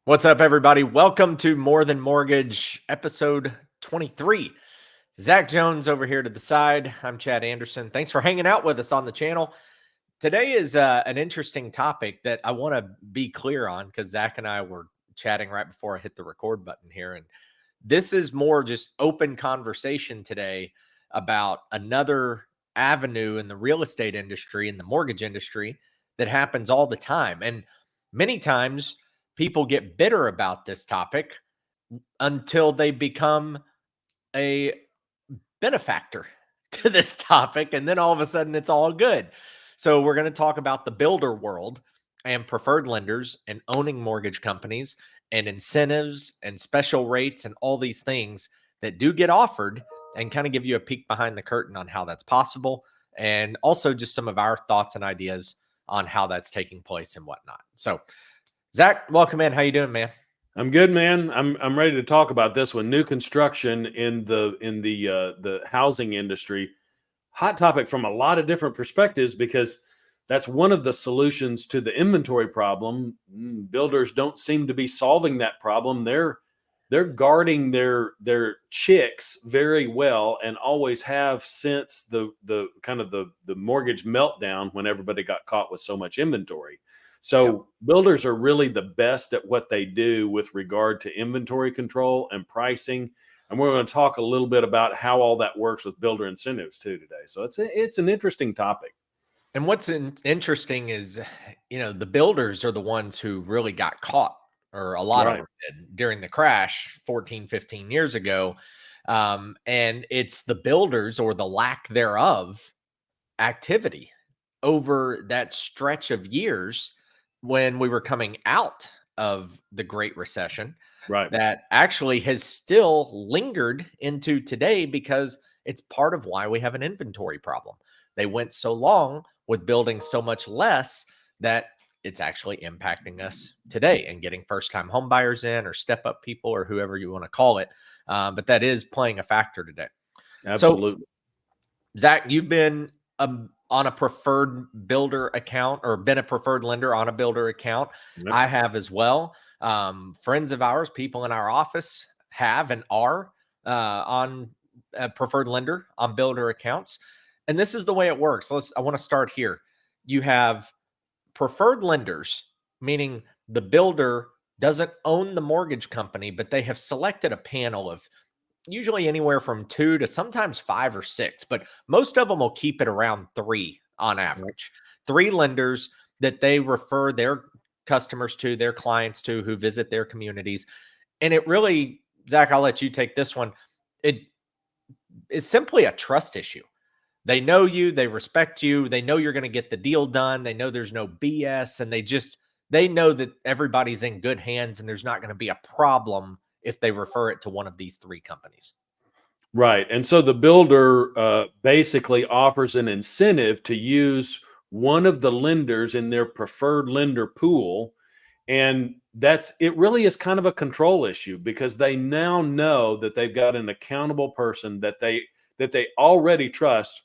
What's up, everybody? Welcome to More Than Mortgage, episode 23. Zach Jones over here to the side. I'm Chad Anderson. Thanks for hanging out with us on the channel. Today is an interesting topic that I want to be clear on because Zach and I were chatting right before I hit the record button here. And this is more just open conversation today about another avenue in the real estate industry, in the mortgage industry, that happens all the time. And many times people get bitter about this topic until they become a benefactor to this topic. And then all of a sudden it's all good. So we're going to talk about the builder world and preferred lenders and owning mortgage companies and incentives and special rates and all these things that do get offered, and kind of give you a peek behind the curtain on how that's possible. And also just some of our thoughts and ideas on how that's taking place and whatnot. So Zach, welcome in. How you doing, man? I'm good, man. I'm ready to talk about this one. New construction in the housing industry, hot topic from a lot of different perspectives, because that's one of the solutions to the inventory problem. Builders don't seem to be solving that problem. They're guarding their chicks very well, and always have since the kind of the mortgage meltdown when everybody got caught with so much inventory. So builders are really the best at what they do with regard to inventory control and pricing. And we're going to talk a little bit about how all that works with builder incentives too today. So it's an interesting topic. And what's interesting is, the builders are the ones who really got caught, or a lot of Right. them did, during the crash 14, 15 years ago. And it's the builders, or the lack thereof, activity over that stretch of years when we were coming out of the Great Recession Right. that actually has still lingered into today, because it's part of why we have an inventory problem. They went so long with building so much less that it's actually impacting us today and getting first-time home buyers in, or step-up people, or whoever you want to call it. But that is playing a factor today. So, Absolutely. Zach, you've been on a preferred builder account, or been a preferred lender on a builder account. Yep. I have as well. Friends of ours, people in our office have and are on a preferred lender on builder accounts. And this is the way it works. I want to start here. You have preferred lenders, meaning the builder doesn't own the mortgage company, but they have selected a panel of usually anywhere from 2 to sometimes 5 or 6, but most of them will keep it around 3 on Yep. average. 3 lenders that they refer their customers to, their clients to, who visit their communities. And it really, Zach, I'll let you take this one. It is simply a trust issue. They know you, they respect you, they know you're going to get the deal done, they know there's no BS, and they know that everybody's in good hands and there's not going to be a problem if they refer it to one of these 3 companies. Right. And so the builder basically offers an incentive to use one of the lenders in their preferred lender pool. And it really is kind of a control issue, because they now know that they've got an accountable person that they already trust.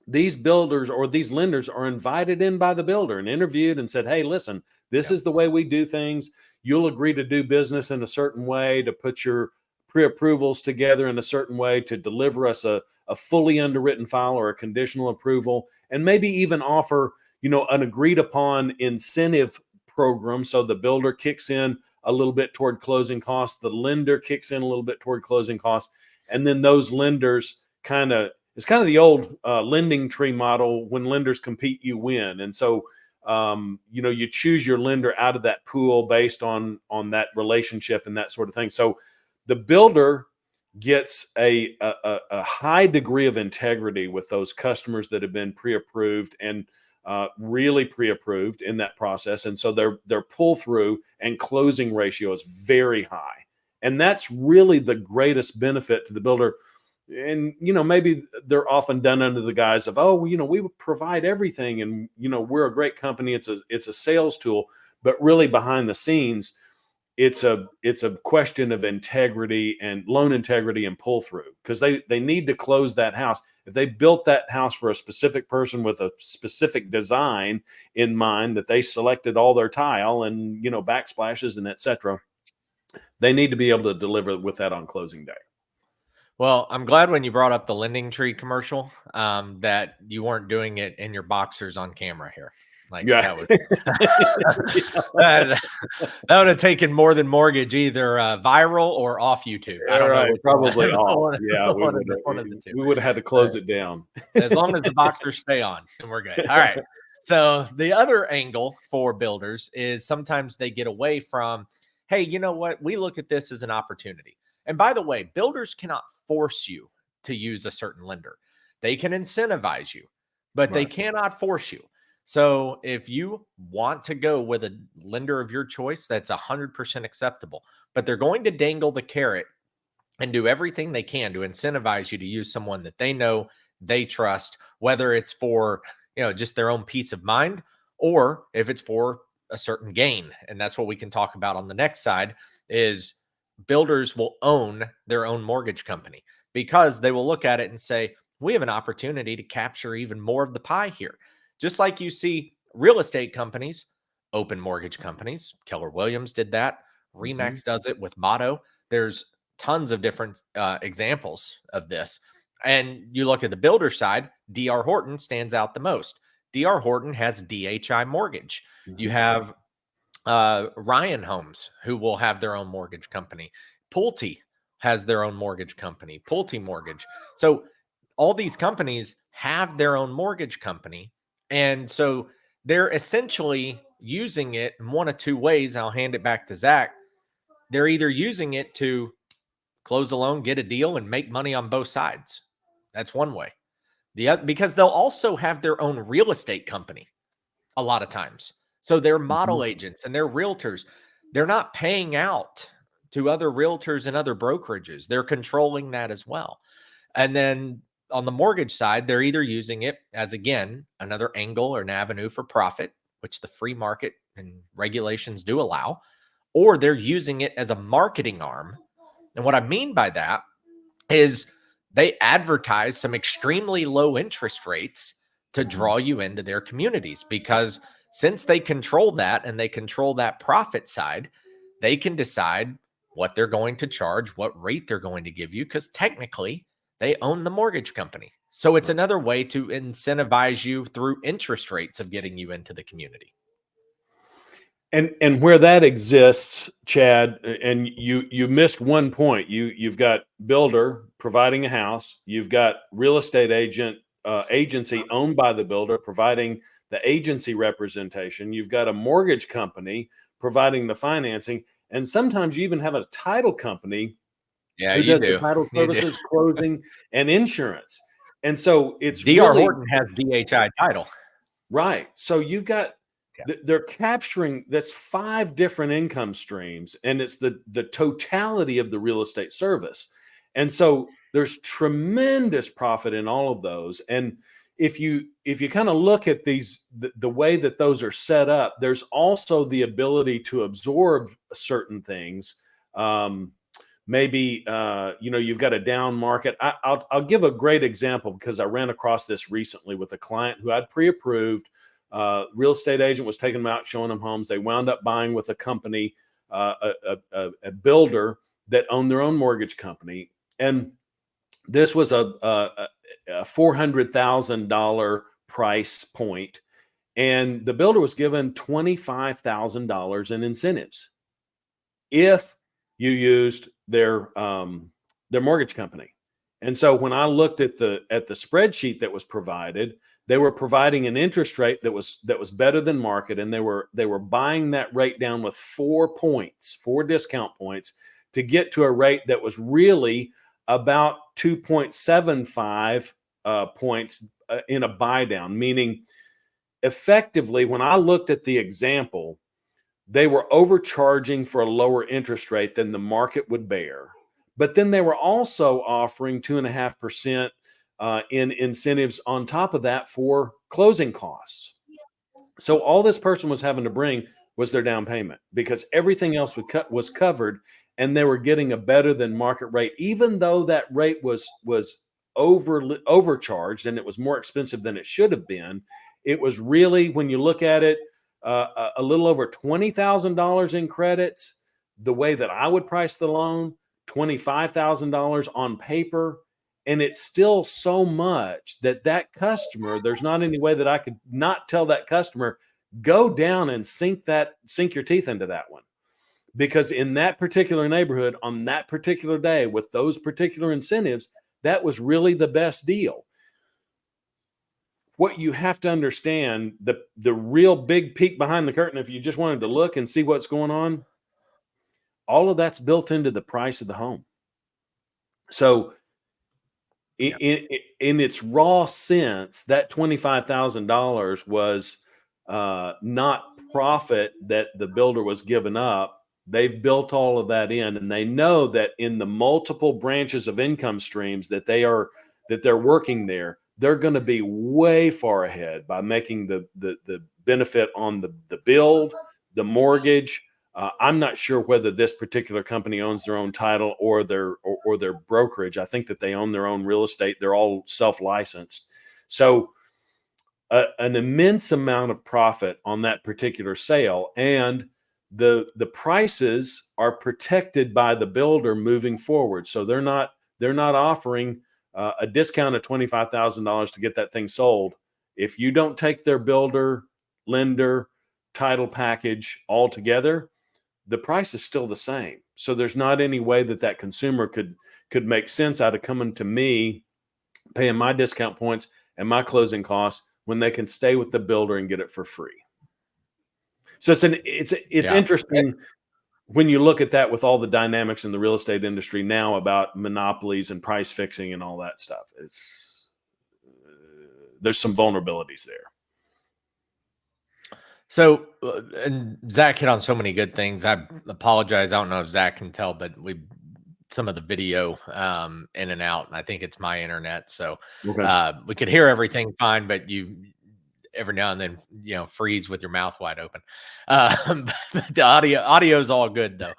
These builders or these lenders are invited in by the builder and interviewed and said, "Hey, listen, this Yeah. is the way we do things. You'll agree to do business in a certain way, to put your pre-approvals together in a certain way, to deliver us a fully underwritten file or a conditional approval, and maybe even offer, an agreed upon incentive program." So the builder kicks in a little bit toward closing costs, the lender kicks in a little bit toward closing costs, and then those lenders it's kind of the old lending tree model. When lenders compete, you win. And so, you choose your lender out of that pool based on that relationship and that sort of thing. So the builder gets a high degree of integrity with those customers that have been pre-approved and really pre-approved in that process. And so their pull through and closing ratio is very high. And that's really the greatest benefit to the builder. And maybe they're often done under the guise of, oh, we provide everything, and we're a great company. It's a sales tool. But really, behind the scenes, it's a question of integrity and loan integrity and pull through, because they need to close that house. If they built that house for a specific person with a specific design in mind, that they selected all their tile and, you know, backsplashes and etc., they need to be able to deliver with that on closing day. Well, I'm glad when you brought up the Lending Tree commercial, that you weren't doing it in your boxers on camera here. Like Yeah. that would that, that would have taken More Than Mortgage either viral or off YouTube. I don't know Right, which probably one. off. Yeah, One of the two. we would have had to close it down. As long as the boxers stay on, and we're good. All right. So the other angle for builders is sometimes they get away from, hey, you know what? We look at this as an opportunity. And by the way, builders cannot force you to use a certain lender. They can incentivize you, but they Right. cannot force you. So if you want to go with a lender of your choice, that's 100% acceptable. But they're going to dangle the carrot and do everything they can to incentivize you to use someone that they know, they trust, whether it's for, you know, just their own peace of mind, or if it's for a certain gain. And that's what we can talk about on the next side is builders will own their own mortgage company because they will look at it and say, we have an opportunity to capture even more of the pie here. Just like you see real estate companies open mortgage companies. Keller Williams did that. Remax does it with Motto. There's tons of different examples of this. And you look at the builder side, DR Horton stands out the most. DR Horton has DHI Mortgage. You have Ryan Homes, who will have their own mortgage company. Pulte has their own mortgage company, Pulte Mortgage. So all these companies have their own mortgage company. And so they're essentially using it in one of two ways. I'll hand it back to Zach. They're either using it to close a loan, get a deal, and make money on both sides. That's one way. The other, because they'll also have their own real estate company a lot of times. So they're model agents and they're realtors. They're not paying out to other realtors and other brokerages. They're controlling that as well. And then on the mortgage side, they're either using it as, again, another angle or an avenue for profit, which the free market and regulations do allow, or they're using it as a marketing arm. And what I mean by that is they advertise some extremely low interest rates to draw you into their communities, because since they control that and they control that profit side, they can decide what they're going to charge, what rate they're going to give you, because technically they own the mortgage company. So it's another way to incentivize you through interest rates of getting you into the community. And where that exists, Chad, and you missed one point. You've got builder providing a house. You've got real estate agency owned by the builder providing the agency representation. You've got a mortgage company providing the financing, and sometimes you even have a title company who does the title services, closing, and insurance. And so it's DR really Horton has DHI title. right. So you've got they're capturing that's 5 different income streams, and it's the totality of the real estate service. And so there's tremendous profit in all of those. And if you kind of look at these, the way that those are set up, there's also the ability to absorb certain things. Maybe you've got a down market. I'll give a great example because I ran across this recently with a client who I'd pre-approved. Real estate agent was taking them out, showing them homes. They wound up buying with a company, a builder that owned their own mortgage company, and this was a $400,000 price point, and the builder was given $25,000 in incentives if you used their mortgage company. And so when I looked at the spreadsheet that was provided, they were providing an interest rate that was better than market, and they were buying that rate down with 4 discount points to get to a rate that was really about 2.75 points in a buy down. Meaning, effectively, when I looked at the example, they were overcharging for a lower interest rate than the market would bear. But then they were also offering 2.5% in incentives on top of that for closing costs. So all this person was having to bring was their down payment, because everything else was covered, and they were getting a better than market rate, even though that rate was overcharged and it was more expensive than it should have been. It was really, when you look at it, a little over $20,000 in credits. The way that I would price the loan, $25,000 on paper. And it's still so much that customer, there's not any way that I could not tell that customer, go down and sink your teeth into that one. Because in that particular neighborhood, on that particular day, with those particular incentives, that was really the best deal. What you have to understand, the real big peek behind the curtain, if you just wanted to look and see what's going on, all of that's built into the price of the home. So in its raw sense, that $25,000 was not profit that the builder was giving up. They've built all of that in, and they know that in the multiple branches of income streams that they're working there, they're going to be way far ahead by making the benefit on the build, the mortgage. I'm not sure whether this particular company owns their own title or their brokerage. I think that they own their own real estate. They're all self-licensed. So an immense amount of profit on that particular sale, and the prices are protected by the builder moving forward. So they're not offering a discount of $25,000 to get that thing sold. If you don't take their builder, lender, title package all together, the price is still the same. So there's not any way that consumer could make sense out of coming to me, paying my discount points and my closing costs, when they can stay with the builder and get it for free. So it's interesting when you look at that, with all the dynamics in the real estate industry now about monopolies and price fixing and all that stuff. There's some vulnerabilities there. So, and Zach hit on so many good things. I apologize. I don't know if Zach can tell, but some of the video in and out, and I think it's my internet. So we could hear everything fine, but you every now and then, freeze with your mouth wide open. But the audio is all good though.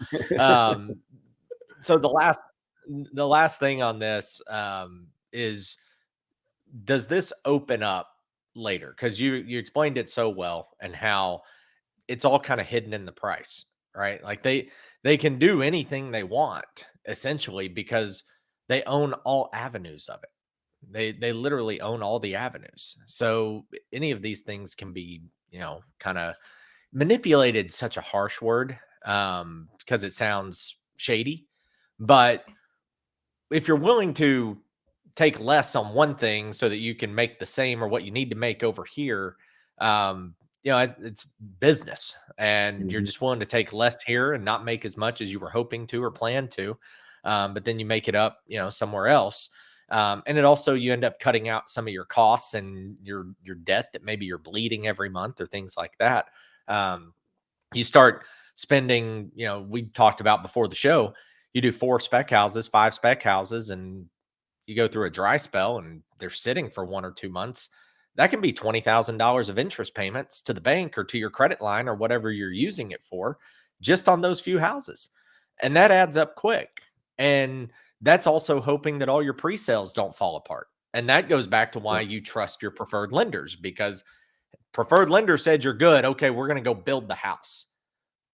So the last thing on this is, does this open up later? Because you explained it so well, and how it's all kind of hidden in the price, right? Like they can do anything they want essentially, because they own all avenues of it. They literally own all the avenues. So any of these things can be, kind of manipulated, such a harsh word, because it sounds shady. But if you're willing to take less on one thing so that you can make the same or what you need to make over here, it's business, and you're just willing to take less here and not make as much as you were hoping to or planned to. But then you make it up, somewhere else. And it also, you end up cutting out some of your costs and your debt that maybe you're bleeding every month or things like that. You start spending, we talked about before the show, you do 4 spec houses, 5 spec houses, and you go through a dry spell and they're sitting for 1 or 2 months. That can be $20,000 of interest payments to the bank or to your credit line or whatever you're using it for, just on those few houses. And that adds up quick. And that's also hoping that all your pre-sales don't fall apart. And that goes back to why you trust your preferred lenders, because preferred lender said you're good. Okay, we're going to go build the house.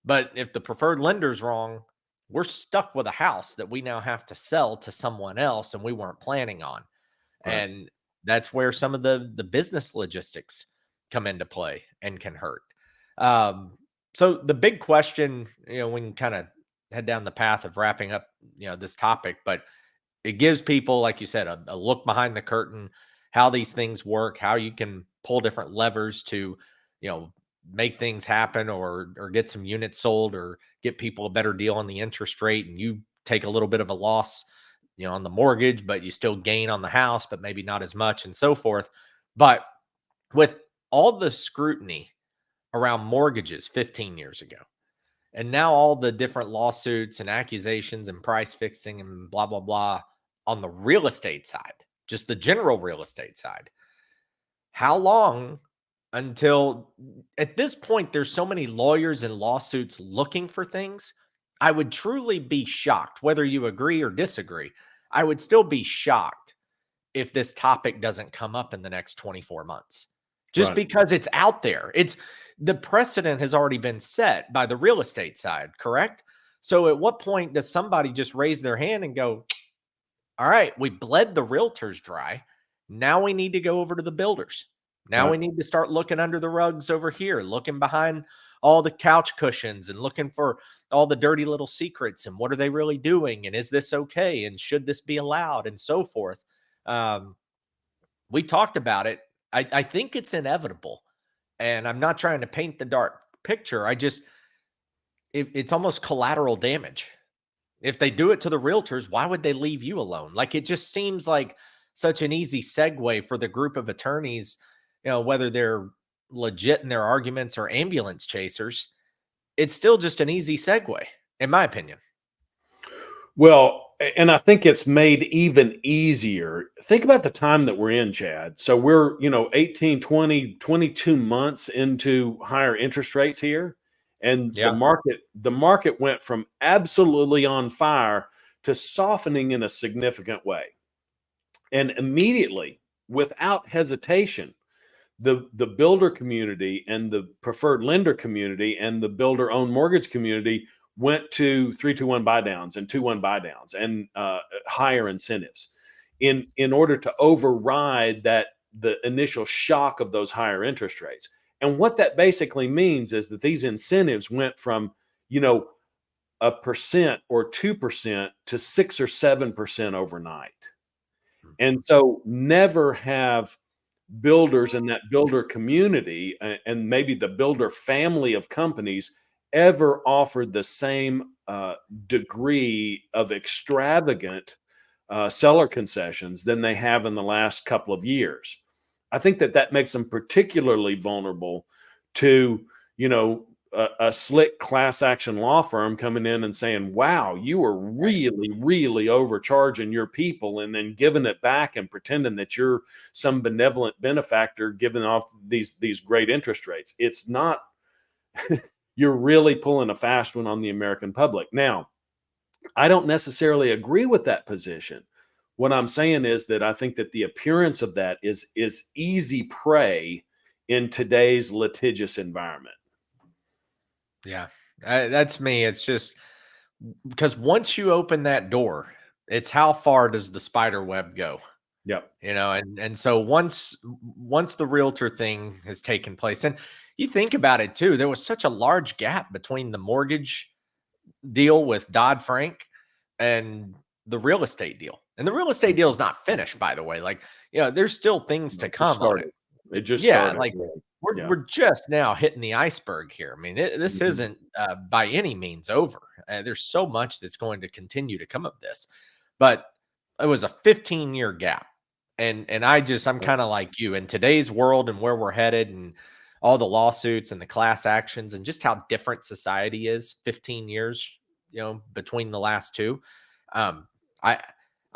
But if the preferred lender's wrong, we're stuck with a house that we now have to sell to someone else and we weren't planning on. Right. And that's where some of the business logistics come into play and can hurt. So the big question, we can kind of head down the path of wrapping up, this topic, but it gives people, like you said, a look behind the curtain, how these things work, how you can pull different levers to, make things happen, or get some units sold, or get people a better deal on the interest rate, and you take a little bit of a loss, on the mortgage, but you still gain on the house, but maybe not as much, and so forth. But with all the scrutiny around mortgages 15 years ago, and now all the different lawsuits and accusations and price fixing and blah, blah, blah on the real estate side, just the general real estate side, how long until at this point, there's so many lawyers and lawsuits looking for things. I would truly be shocked, whether you agree or disagree. I would still be shocked if this topic doesn't come up in the next 24 months, just Right. because it's out there. It's the precedent has already been set by the real estate side, correct? So at what point does somebody just raise their hand and go, all right, we bled the realtors dry. Now we need to go over to the builders. Now Right. we need to start looking under the rugs over here, looking behind all the couch cushions and looking for all the dirty little secrets and what are they really doing? And is this okay? And should this be allowed? And so forth. Um, we talked about it. I think it's inevitable. And I'm not trying to paint the dark picture. It's almost collateral damage. If they do it to the realtors, why would they leave you alone? Like, it just seems like such an easy segue for the group of attorneys, whether they're legit in their arguments or ambulance chasers. It's still just an easy segue, in my opinion. Well, and I think it's made even easier. Think about the time that we're in, Chad. So we're, 18, 20, 22 months into higher interest rates here. And Yeah. the market went from absolutely on fire to softening in a significant way. And immediately, without hesitation, the builder community and the preferred lender community and the builder owned mortgage community went to 3-2-1 buy downs and 2-1 buy downs and higher incentives in order to override the initial shock of those higher interest rates. And what that basically means is that these incentives went from, 1% or 2% to 6 or 7% overnight. And so never have builders in that builder community and maybe the builder family of companies ever offered the same degree of extravagant seller concessions than they have in the last couple of years. I think that makes them particularly vulnerable to, a slick class action law firm coming in and saying, wow, you were really, really overcharging your people and then giving it back and pretending that you're some benevolent benefactor giving off these great interest rates. It's not, you're really pulling a fast one on the American public. Now, I don't necessarily agree with that position. What I'm saying is that I think that the appearance of that is easy prey in today's litigious environment. Yeah. That's me. It's just because once you open that door, it's how far does the spider web go? Yep. And so once the realtor thing has taken place, and you think about it too, there was such a large gap between the mortgage deal with Dodd-Frank and the real estate deal. And the real estate deal is not finished, by the way. Like, there's still things to It just come on it. started. It just Yeah, started. like Yeah. we're just now hitting the iceberg here. I mean, this Mhm. isn't by any means over. There's so much that's going to continue to come of this, but it was a 15-year gap, and I'm Right. kind of like you in today's world and where we're headed, and all the lawsuits and the class actions, and just how different society is. 15 years, between the last two. Um, I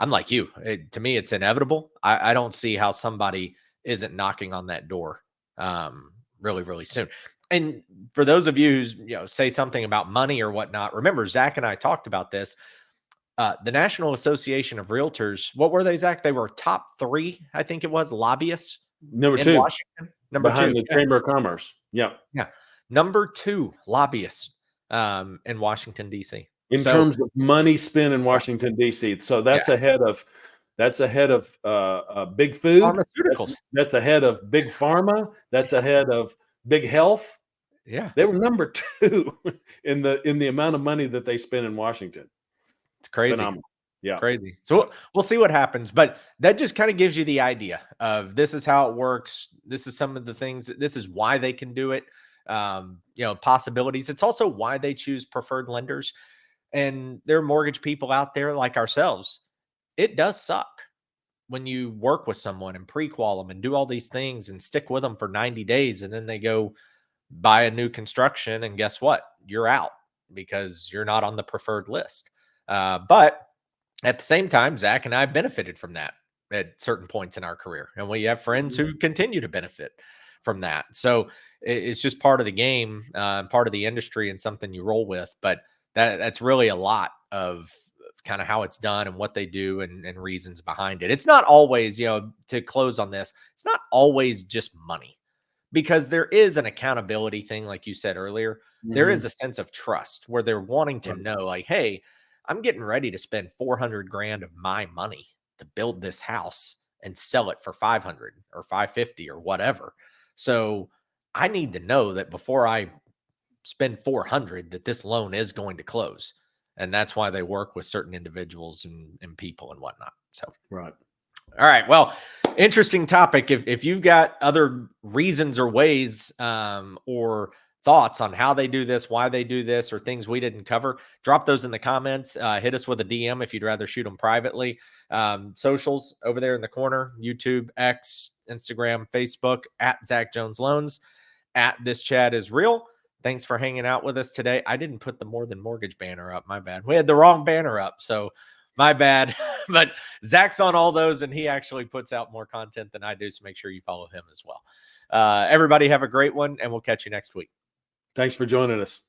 I'm like you. To me, it's inevitable. I don't see how somebody isn't knocking on that door really, really soon. And for those of you who say something about money or whatnot, remember Zach and I talked about this. The National Association of Realtors, what were they, Zach? They were top 3, I think it was, lobbyists Number in 2, Washington. Number behind 2, the yeah, Chamber of Commerce. Yeah. yeah. Number 2 lobbyists in Washington D.C. In So terms of money spent in yeah, Washington, D.C. So yeah, that's ahead of big food. pharmaceuticals. That's ahead of big pharma. That's ahead of big health. Yeah, They were number 2 in the amount of money that they spend in Washington. it's crazy. Phenomenal. Yeah. Crazy. So Yeah. we'll see what happens, but that just kind of gives you the idea of this is how it works. This is some of the things this is why they can do it. Possibilities. It's also why they choose preferred lenders, and there are mortgage people out there like ourselves. It does suck when you work with someone and pre-qual them and do all these things and stick with them for 90 days, and then they go buy a new construction, and guess what? You're out because you're not on the preferred list. But at the same time, Zach and I benefited from that at certain points in our career. And we have friends Mhm. who continue to benefit from that. So it's just part of the game, part of the industry, and something you roll with. But that's really a lot of kind of how it's done and what they do and reasons behind it. It's not always, to close on this, it's not always just money, because there is an accountability thing. Like you said earlier, there is a sense of trust where they're wanting to know, like, hey, I'm getting ready to spend 400 grand of my money to build this house and sell it for 500 or 550 or whatever. So I need to know that before I spend 400, that this loan is going to close. And that's why they work with certain individuals and people and whatnot. So, Right. All right. Well, interesting topic. If you've got other reasons or ways or thoughts on how they do this, why they do this, or things we didn't cover, drop those in the comments. Hit us with a DM if you'd rather shoot them privately. Socials over there in the corner: YouTube, X, Instagram, Facebook, at Zach Jones Loans, at This Chat Is Real. Thanks for hanging out with us today. I didn't put the More Than Mortgage banner up. My bad. We had the wrong banner up. So my bad. But Zach's on all those, and he actually puts out more content than I do. So make sure you follow him as well. Everybody have a great one, and we'll catch you next week. Thanks for joining us.